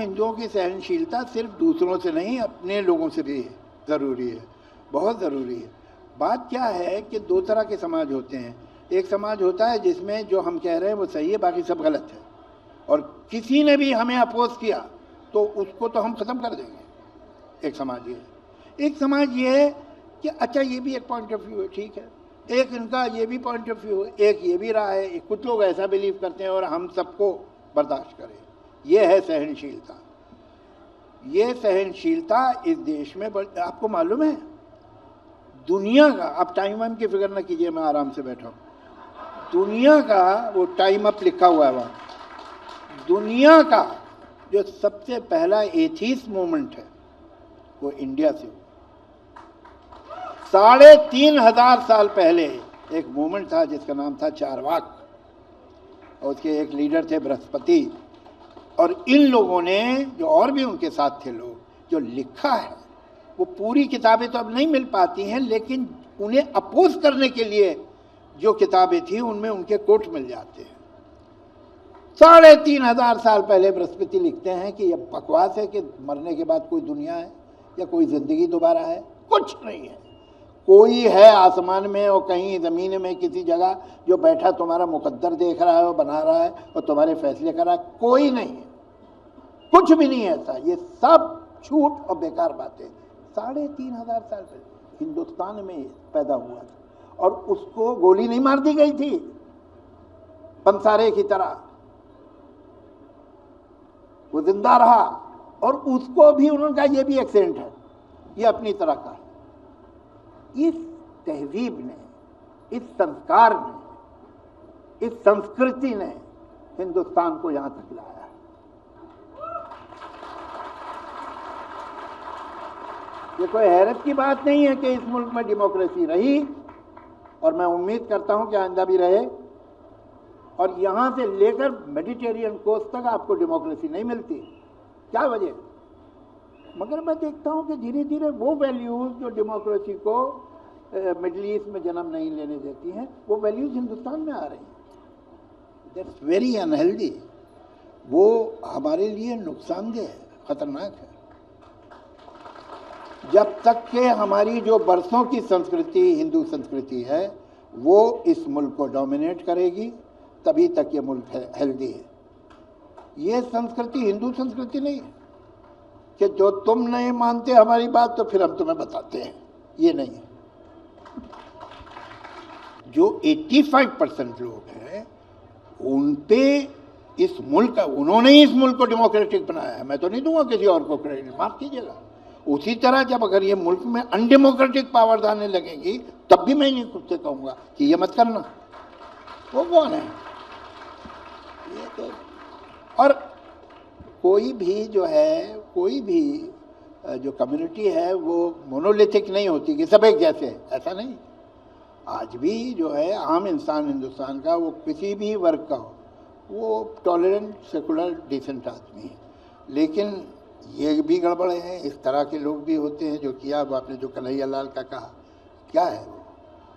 हिंदुओं की सहनशीलता सिर्फ दूसरों से नहीं, अपने लोगों से भी ज़रूरी है, बहुत ज़रूरी है। बात क्या है कि दो तरह के समाज होते हैं। एक समाज होता है जिसमें जो हम कह रहे हैं वो सही है, बाकी सब गलत है, और किसी ने भी हमें अपोज किया तो उसको तो हम ख़त्म कर देंगे। एक समाज ये है। एक समाज ये है कि अच्छा ये भी एक पॉइंट ऑफ व्यू है, ठीक है, एक इनका ये भी पॉइंट ऑफ व्यू है, एक ये भी रहा है, कुछ लोग ऐसा बिलीव करते हैं और हम सबको बर्दाश्त करें। ये है सहनशीलता। ये सहनशीलता इस देश में आपको मालूम है दुनिया का, आप टाइम वाइम की फिक्र ना कीजिए, मैं आराम से बैठा हूँ, दुनिया का वो टाइम अप लिखा हुआ है वहाँ, दुनिया का जो सबसे पहला एथीस्ट मूवमेंट है वो इंडिया से हुआ। 3,500 साल पहले एक मूवमेंट था जिसका नाम था चारवाक, और उसके एक लीडर थे बृहस्पति, और इन लोगों ने, जो और भी उनके साथ थे लोग, जो लिखा है वो पूरी किताबें तो अब नहीं मिल पाती हैं, लेकिन उन्हें अपोज करने के लिए जो किताबें थी उनमें उनके कोट मिल जाते हैं। 3,500 साल पहले बृहस्पति लिखते हैं कि यह बकवास है कि मरने के बाद कोई दुनिया है या कोई जिंदगी दोबारा है, कुछ नहीं है। कोई है आसमान में और कहीं ज़मीन में किसी जगह जो बैठा तुम्हारा मुकद्दर देख रहा है और बना रहा है और तुम्हारे फैसले कर रहा है, कोई नहीं है, कुछ भी नहीं है ऐसा। ये सब झूठ और बेकार बातें। 3,500 साल पहले हिंदुस्तान में पैदा हुआ था और उसको गोली नहीं मार दी गई थी पंसारे की तरह, वो जिंदा रहा, और उसको भी उनका ये भी एक्सेंट है, ये अपनी तरह का है। इस तहजीब ने, इस संस्कार ने, इस संस्कृति ने हिंदुस्तान को यहां तक लाया है। ये कोई हैरत की बात नहीं है कि इस मुल्क में डेमोक्रेसी रही, और मैं उम्मीद करता हूं कि आइंदा भी रहे, और यहां से लेकर मेडिटेरियन कोस्ट तक आपको डेमोक्रेसी नहीं मिलती। क्या वजह? मगर मैं देखता हूं कि धीरे धीरे वो वैल्यूज जो डेमोक्रेसी को मिडिल ईस्ट में जन्म नहीं लेने देती हैं, वो वैल्यूज हिंदुस्तान में आ रही हैं। That's very unhealthy. वो हमारे लिए नुकसानदेह है, खतरनाक है। जब तक के हमारी जो बरसों की संस्कृति, हिंदू संस्कृति है, वो इस मुल्क को डोमिनेट करेगी, तभी तक ये मुल्क हेल्दी है। ये संस्कृति हिंदू संस्कृति नहीं है कि जो तुम नहीं मानते हमारी बात तो फिर हम तुम्हें बताते हैं, ये नहीं है। जो 85% लोग हैं उन पे इस मुल्क का, उन्होंने इस मुल्क को डेमोक्रेटिक बनाया है। मैं तो नहीं दूंगा किसी और को क्रेडिट, माफ कीजिएगा। उसी तरह जब अगर ये मुल्क में अनडेमोक्रेटिक पावर्स आने लगेंगी तब भी मैं नहीं खुद से कहूंगा कि ये मत करना। वो कौन है ये तो? और कोई भी जो है, कोई भी जो कम्युनिटी है वो मोनोलिथिक नहीं होती कि सब एक जैसे है, ऐसा नहीं। आज भी जो है आम इंसान हिंदुस्तान का, वो किसी भी वर्ग का हो, वो टॉलरेंट, सेकुलर, डिसेंट आदमी है। लेकिन ये भी गड़बड़ है, इस तरह के लोग भी होते हैं जो किया। अब आपने जो कन्हैया लाल का कहा, क्या है वो?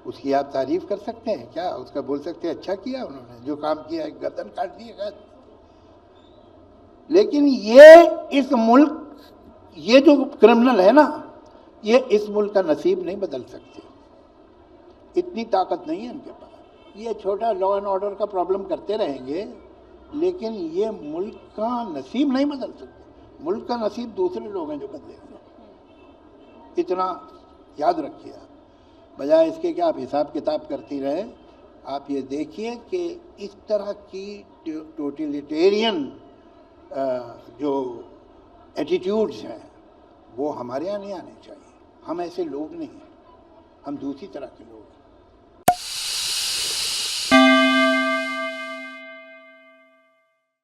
उसकी आप तारीफ कर सकते हैं क्या? उसका बोल सकते हैं अच्छा किया उन्होंने, जो काम किया, गर्दन काट दिएगा। लेकिन ये इस मुल्क, ये जो क्रिमिनल है ना, ये इस मुल्क का नसीब नहीं बदल सकते। इतनी ताकत नहीं है इनके पास। ये छोटा लॉ एंड ऑर्डर का प्रॉब्लम करते रहेंगे, लेकिन ये मुल्क का नसीब नहीं बदल सकते। मुल्क का नसीब दूसरे लोग हैं जो बदलेंगे। इतना याद रखिए आप। बजाय इसके कि आप हिसाब किताब करती रहे, आप ये देखिए कि इस तरह की टोटलिटेरियन जो एटीट्यूड्स हैं वो हमारे यहाँ नहीं आने चाहिए। हम ऐसे लोग नहीं हैं, हम दूसरी तरह के लोग हैं।